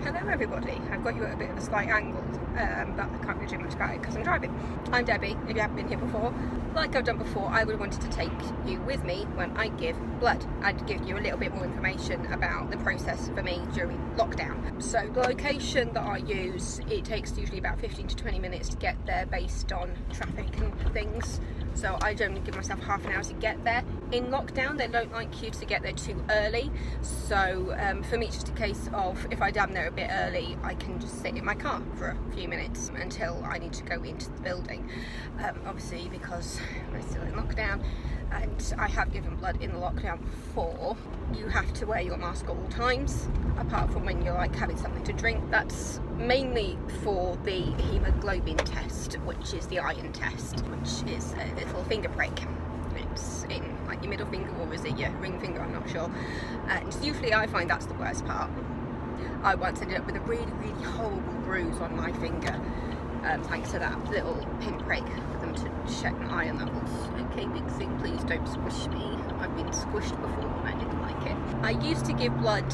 Hello everybody, I've got you at a bit of a slight angle, but I can't really do much about it because I'm driving. I'm Debbie, if you haven't been here before. Like I've done before, I would have wanted to take you with me when I give blood. I'd give you a little bit more information about the process for me during lockdown. So the location that I use, it takes usually about 15 to 20 minutes to get there based on traffic and things. So I generally give myself half an hour to get there. In lockdown, they don't like you to get there too early. So for me, it's just a case of if I am there a bit early, I can just sit in my car for a few minutes until I need to go into the building. Obviously, because we're still in lockdown, and I have given blood in the lockdown before, you have to wear your mask at all times, apart from when you're like having something to drink. That's mainly for the hemoglobin test, which is the iron test, which is a little finger prick. It's in like your middle finger, or is it your ring finger, I'm not sure. And usually I find that's the worst part. I once ended up with a really horrible bruise on my finger, thanks to that little pinprick for them to check my iron levels. Okay, big thing, please don't squish me. I've been squished before and I didn't like it. I used to give blood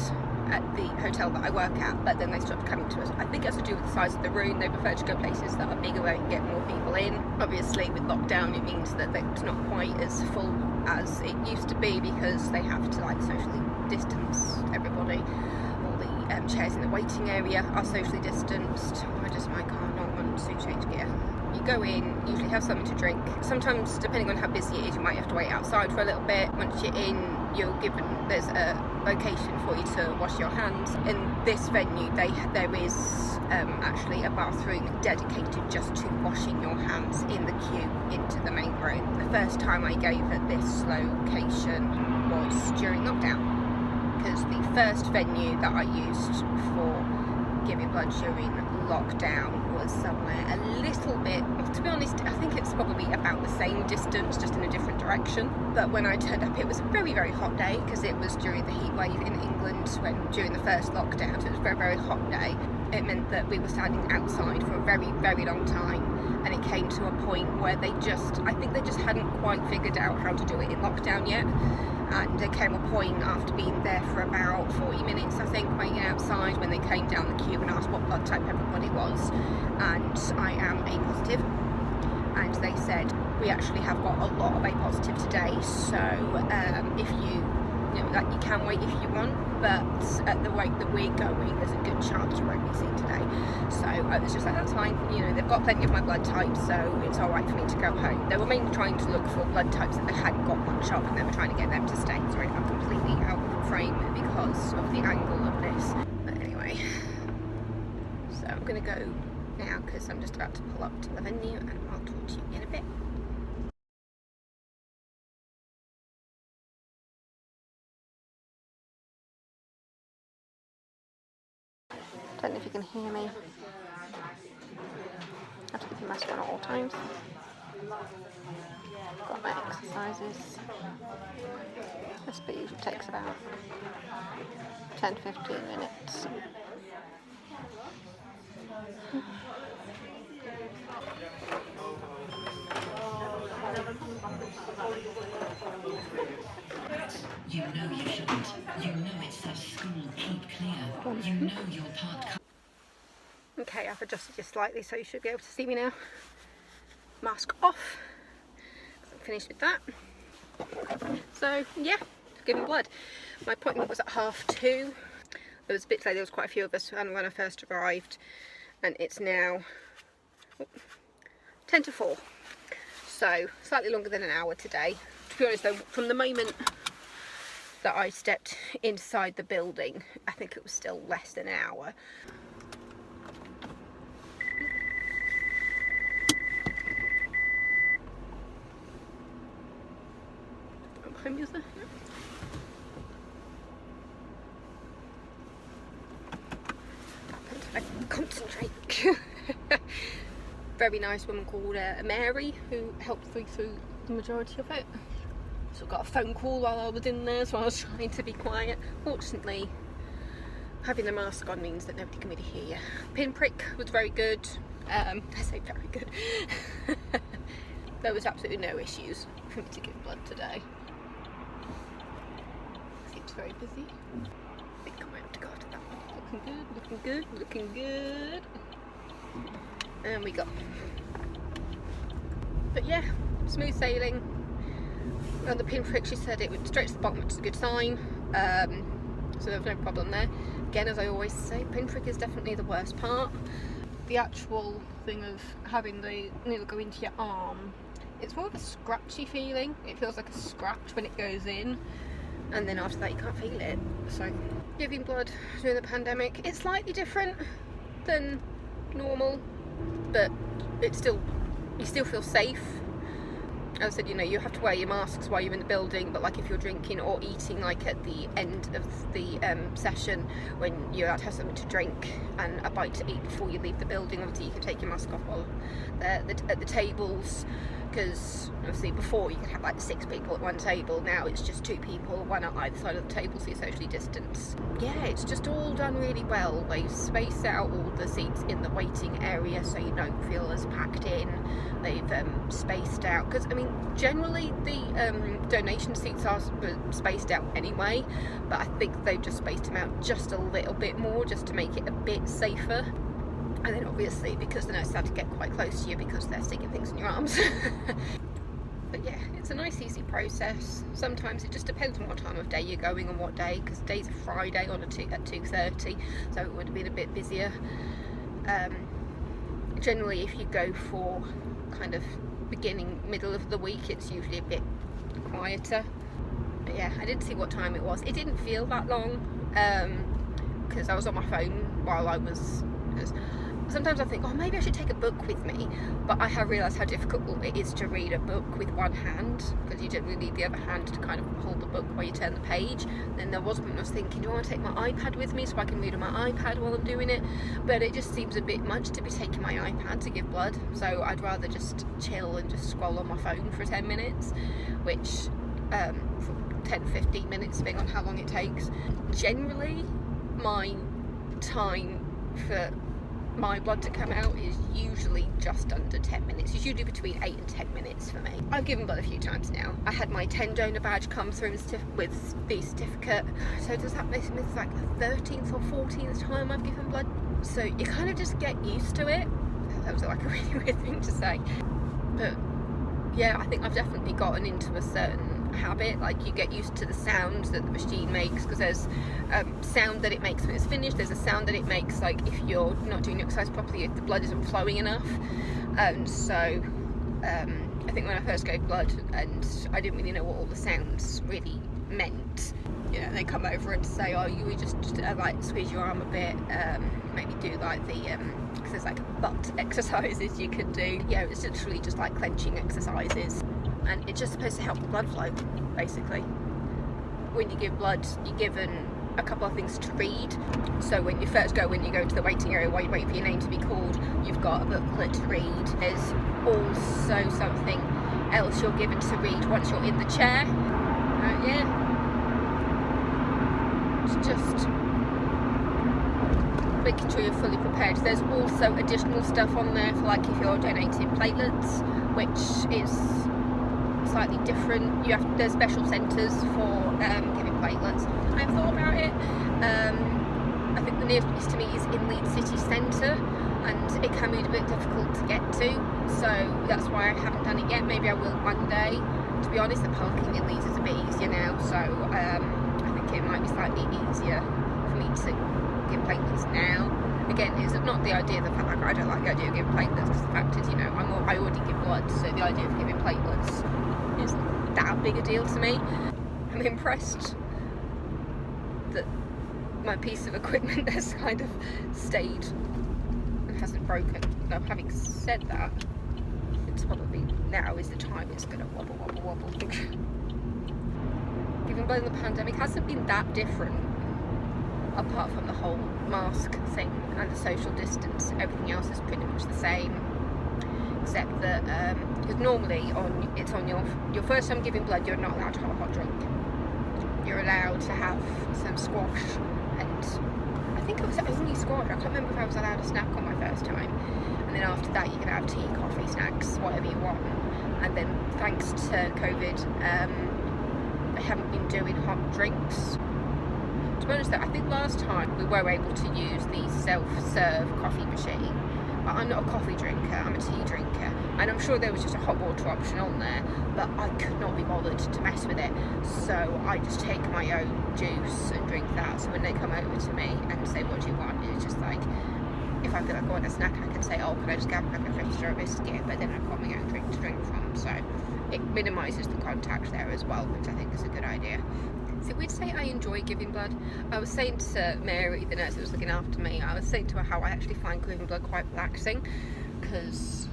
at the hotel that I work at, but then they stopped coming to us. I think it has to do with the size of the room. They prefer to go places that are bigger where you can get more people in. Obviously with lockdown it means that it's not quite as full as it used to be, because they have to like socially distance everybody. All the chairs in the waiting area are socially distanced. I just my car not want to change gear. You go in, usually have something to drink. Sometimes, depending on how busy it is, you might have to wait outside for a little bit. Once you're in, you're given, there's a location for you to wash your hands. In this venue, there is actually a bathroom dedicated just to washing your hands in the queue into the main room. The first time I gave at this location was during lockdown, because the first venue that I used for giving blood during lockdown was somewhere a little bit, to be honest, I think it's probably about the same distance, just in a different direction. But when I turned up, it was a very hot day, because it was during the heat wave in England during the first lockdown, so it was a very hot day. It meant that we were standing outside for a very long time, and it came to a point where I think they just hadn't quite figured out how to do it in lockdown yet. And there came a point after being there for about 40 minutes, I think, waiting outside, when they came down the queue and asked what blood type everybody was. And I am A positive. And they said, we actually have got a lot of A positive today, so if you can wait if you want, but at the rate that we're going, there's a good chance you won't be seen today. So I was just like, that's fine, they've got plenty of my blood type, so it's alright for me to go home. They were mainly trying to look for blood types that they hadn't got much of, and they were trying to get them to stay. Sorry, I'm completely out of frame because of the angle of this. But anyway, so I'm going to go now, because I'm just about to pull up to the venue, and I'll talk to you in a bit. Don't know if you can hear me. I have to keep the mask on at all times. Got my exercises. This bit usually takes about 10-15 minutes. You know you shouldn't. You know it says school keep clear. You know your part. Okay, I've adjusted just slightly, so you should be able to see me now. Mask off. I'm finished with that. So yeah, giving blood. My appointment was at 2:30. It was a bit late. There was quite a few of us when I first arrived, and it's now 10 to 4. So slightly longer than an hour today. To be honest though, from the moment that I stepped inside the building, I think it was still less than an hour. Behind me, is there? No. I concentrate. Very nice woman called Mary, who helped me through the majority of it. So I got a phone call while I was in there, so I was trying to be quiet. Fortunately, having the mask on means that nobody can really hear you. Pinprick was very good. I say very good. There was absolutely no issues for me to give blood today. Seems very busy. I think I might have to go to that one. looking good, looking good, looking good. And we go. But yeah, smooth sailing. On the pinprick, she said it went straight to the bottom, which is a good sign. So there was no problem there. Again, as I always say, pinprick is definitely the worst part. The actual thing of having the needle go into your arm, it's more of a scratchy feeling. It feels like a scratch when it goes in, and then after that you can't feel it. So giving blood during the pandemic, it's slightly different than normal, but it's still, you still feel safe. As I said, you know, you have to wear your masks while you're in the building, but like if you're drinking or eating, like at the end of the session, when you're allowed to have something to drink and a bite to eat before you leave the building, obviously you can take your mask off while at the tables, because obviously before you could have like 6 people at one table, now it's just 2 people, one at either side of the table, so you're socially distanced. Yeah, it's just all done really well. They've spaced out all the seats in the waiting area so you don't feel as packed in. They've spaced out, because I mean generally the donation seats are spaced out anyway, but I think they've just spaced them out just a little bit more just to make it a bit safer. And then obviously because the nurses had to get quite close to you because they're sticking things in your arms. But yeah, it's a nice easy process. Sometimes it just depends on what time of day you're going and what day, because today's a Friday on at 2:30, so it would have been a bit busier. Generally if you go for kind of beginning, middle of the week, it's usually a bit quieter. But yeah, I didn't see what time it was. It didn't feel that long, because I was on my phone while I was... Sometimes I think, oh, maybe I should take a book with me, but I have realised how difficult it is to read a book with one hand, because you don't really need the other hand to kind of hold the book while you turn the page. Then there was when I was thinking, do I want to take my iPad with me so I can read on my iPad while I'm doing it? But it just seems a bit much to be taking my iPad to give blood, so I'd rather just chill and just scroll on my phone for 10 minutes, which 10-15 minutes depending on how long it takes. Generally my time for my blood to come out is usually just under 10 minutes. It's usually between 8 and 10 minutes for me. I've given blood a few times now. I had my 10 donor badge come through with the certificate. So does that make it like the 13th or 14th time I've given blood? So you kind of just get used to it. That was like a really weird thing to say. But yeah, I think I've definitely gotten into a certain habit. Like you get used to the sounds that the machine makes, because there's sound that it makes when it's finished, there's a sound that it makes like if you're not doing your exercise properly, if the blood isn't flowing enough. So I think when I first gave blood and I didn't really know what all the sounds really meant, you know, they come over and say, oh, you just like squeeze your arm a bit, maybe do like the because there's like butt exercises you can do. Yeah, it's literally just like clenching exercises, and it's just supposed to help the blood flow basically. When you give blood, you're given a couple of things to read. So when you first go, when you go to the waiting area while you wait for your name to be called, you've got a booklet to read. There's also something else you're given to read once you're in the chair. Yeah, it's just making sure you're fully prepared. There's also additional stuff on there for like if you're donating platelets, which is slightly different. There's special centres for giving platelets. I've thought about it. I think the nearest to me is in Leeds City Centre, and it can be a bit difficult to get to, so that's why I haven't done it yet. Maybe I will one day. To be honest, the parking in Leeds is a bit easier now, so I think it might be slightly easier for me to give platelets now. Again, it's not the idea of the fact that I don't like the idea of giving platelets, because the fact is, you know, I already give blood, so the idea of giving platelets isn't that big a deal to me. I'm impressed that my piece of equipment has kind of stayed and hasn't broken. Now, having said that, it's probably now is the time it's going to wobble. Giving blood in the pandemic hasn't been that different, apart from the whole mask thing and the social distance. Everything else is pretty much the same, except that because normally it's on your first time giving blood, you're not allowed to have a hot drink. You're allowed to have some squash, and I think it was only squash. I can't remember if I was allowed a snack on my first time. And then after that, you can have tea, coffee, snacks, whatever you want. And then thanks to COVID, they haven't been doing hot drinks. To be honest though, I think last time we were able to use the self-serve coffee machine. But I'm not a coffee drinker, I'm a tea drinker. And I'm sure there was just a hot water option on there, but I could not be bothered to mess with it. So I just take my own juice and drink that. So when they come over to me and say, what do you want? It's just like, if I feel like I want a snack, I can say, oh, can I just grab like a crisp or a biscuit? But then I've got my own drink to drink from. So it minimises the contact there as well, which I think is a good idea. So we'd say I enjoy giving blood. I was saying to Mary, the nurse that was looking after me, I was saying to her how I actually find giving blood quite relaxing, because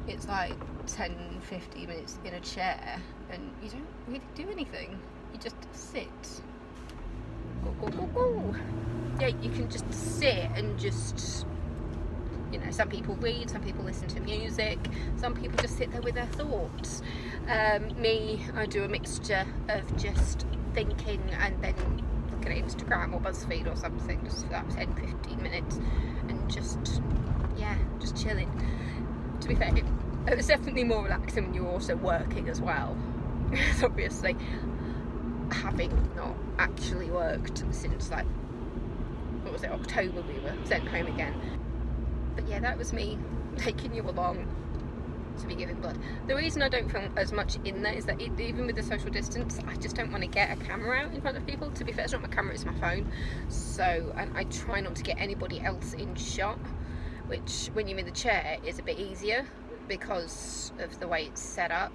it's like 10-15 minutes in a chair and you don't really do anything. You just sit. Go, go, go, go. Yeah, you can just sit and just, you know, some people read, some people listen to music, some people just sit there with their thoughts. Me, I do a mixture of just thinking and then looking at Instagram or BuzzFeed or something, just for that 10-15 minutes, and just, yeah, just chilling. To be fair, it's definitely more relaxing when you're also working as well. Because obviously, having not actually worked since like, what was it, October, we were sent home again. But yeah, that was me taking you along to be giving blood. The reason I don't film as much in there is that even with the social distance, I just don't want to get a camera out in front of people. To be fair, it's not my camera, it's my phone. So, and I try not to get anybody else in shot, which when you're in the chair is a bit easier because of the way it's set up.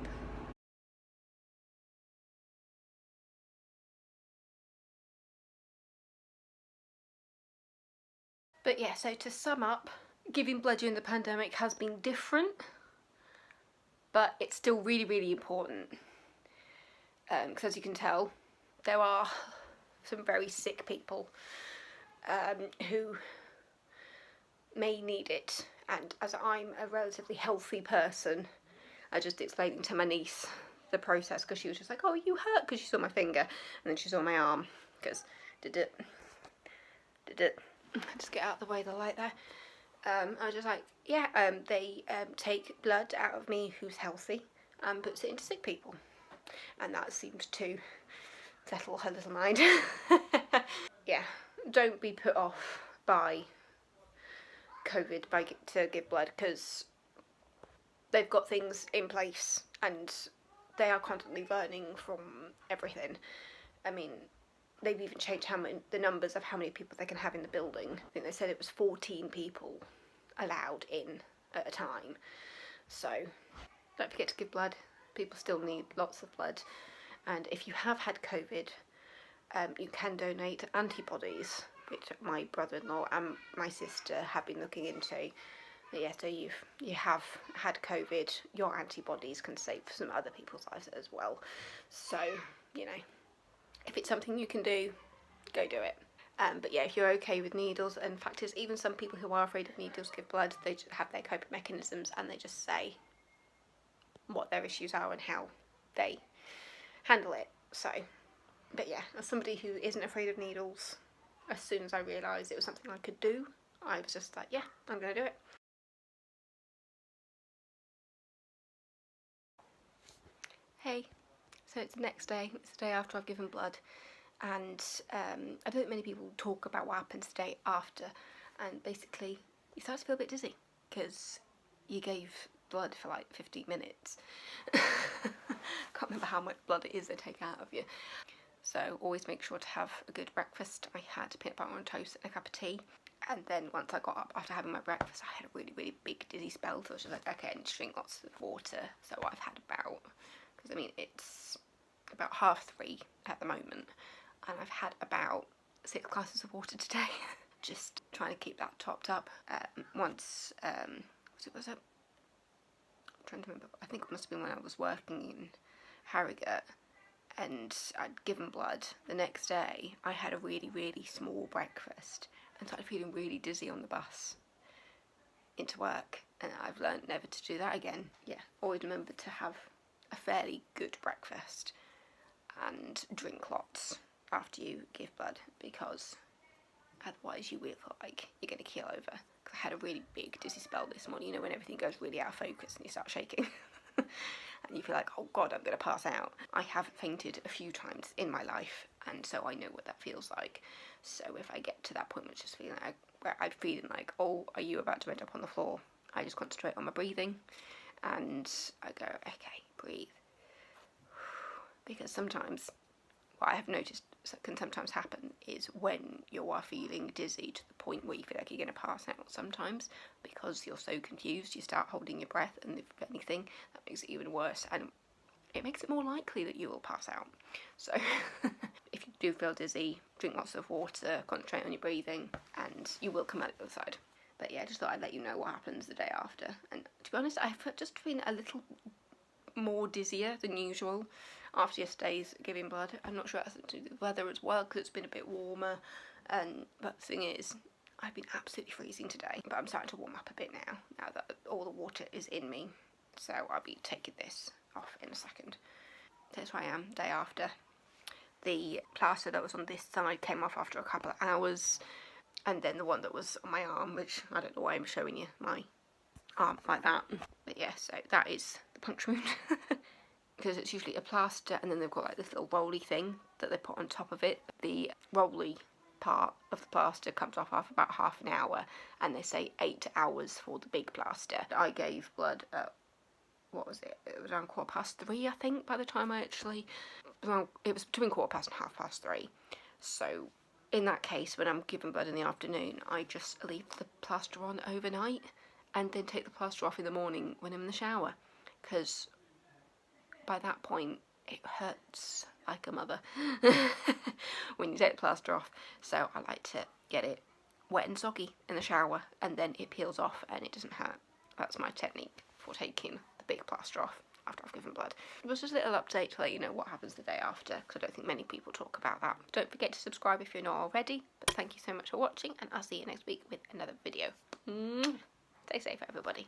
But yeah, so to sum up, giving blood during the pandemic has been different, but it's still really, really important. Because as you can tell, there are some very sick people who may need it. And as I'm a relatively healthy person, I just explaining to my niece the process, because she was just like, oh, you hurt, because she saw my finger, and then she saw my arm, because did it. Just get out of the way, the light there. I was just like, yeah, they take blood out of me who's healthy and puts it into sick people. And that seemed to settle her little mind. Yeah, don't be put off by COVID to give blood, because they've got things in place and they are constantly learning from everything. I mean, they've even changed the numbers of how many people they can have in the building. I think they said it was 14 people allowed in at a time. So don't forget to give blood. People still need lots of blood. And if you have had COVID, you can donate antibodies, which my brother-in-law and my sister have been looking into. But yeah, so you have had COVID, your antibodies can save some other people's lives as well. So, you know, if it's something you can do, go do it. But yeah, if you're okay with needles, and in fact is even some people who are afraid of needles give blood, they just have their coping mechanisms and they just say what their issues are and how they handle it. So, but yeah, as somebody who isn't afraid of needles, as soon as I realised it was something I could do, I was just like, yeah, I'm going to do it. Hey, so it's the next day, it's the day after I've given blood, and I don't think many people talk about what happens the day after, and basically you start to feel a bit dizzy because you gave blood for like 15 minutes. Can't remember how much blood it is they take out of you. So always make sure to have a good breakfast. I had peanut butter on toast and a cup of tea, and then once I got up after having my breakfast, I had a really, really big dizzy spell, so I was just like, okay, I need to drink lots of water. So I've had about, because I mean it's about 3:30 at the moment, and I've had about 6 glasses of water today. Just trying to keep that topped up. Once, was it? I'm trying to remember. I think it must have been when I was working in Harrogate and I'd given blood. The next day, I had a really, really small breakfast and started feeling really dizzy on the bus into work. And I've learned never to do that again. Yeah, always remember to have a fairly good breakfast and drink lots after you give blood, because otherwise you will feel like you're going to keel over. Because I had a really big dizzy spell this morning, you know, when everything goes really out of focus and you start shaking. and you feel like, oh God, I'm going to pass out. I have fainted a few times in my life, and so I know what that feels like. So if I get to that point which is feeling like, where I'm feeling like, oh, are you about to end up on the floor? I just concentrate on my breathing, and I go, okay, breathe. Because sometimes, what I have noticed can sometimes happen is when you are feeling dizzy to the point where you feel like you're going to pass out sometimes, because you're so confused, you start holding your breath, and if anything, that makes it even worse, and it makes it more likely that you will pass out. So if you do feel dizzy, drink lots of water, concentrate on your breathing, and you will come out the other side. But yeah, I just thought I'd let you know what happens the day after. And to be honest, I've just been a little more dizzier than usual after yesterday's giving blood. I'm not sure it has to do with the weather as well, because it's been a bit warmer, but the thing is, I've been absolutely freezing today, but I'm starting to warm up a bit now that all the water is in me, so I'll be taking this off in a second. There's where I am, day after. The plaster that was on this side came off after a couple of hours, and then the one that was on my arm, which I don't know why I'm showing you my arm like that, but yeah, so that is the puncture wound. Because it's usually a plaster, and then they've got like this little rolly thing that they put on top of it. The rolly part of the plaster comes off after about half an hour, and they say 8 hours for the big plaster. I gave blood at, what was it? It was around 3:15, I think, by the time I actually, it was between 3:15 and 3:30. So in that case, when I'm giving blood in the afternoon, I just leave the plaster on overnight, and then take the plaster off in the morning when I'm in the shower, because by that point it hurts like a mother when you take the plaster off. So I like to get it wet and soggy in the shower, and then it peels off and it doesn't hurt. That's my technique for taking the big plaster off after I've given blood. It was just a little update to let you know what happens the day after, because I don't think many people talk about that. Don't forget to subscribe if you're not already, but thank you so much for watching, and I'll see you next week with another video. Stay safe, everybody.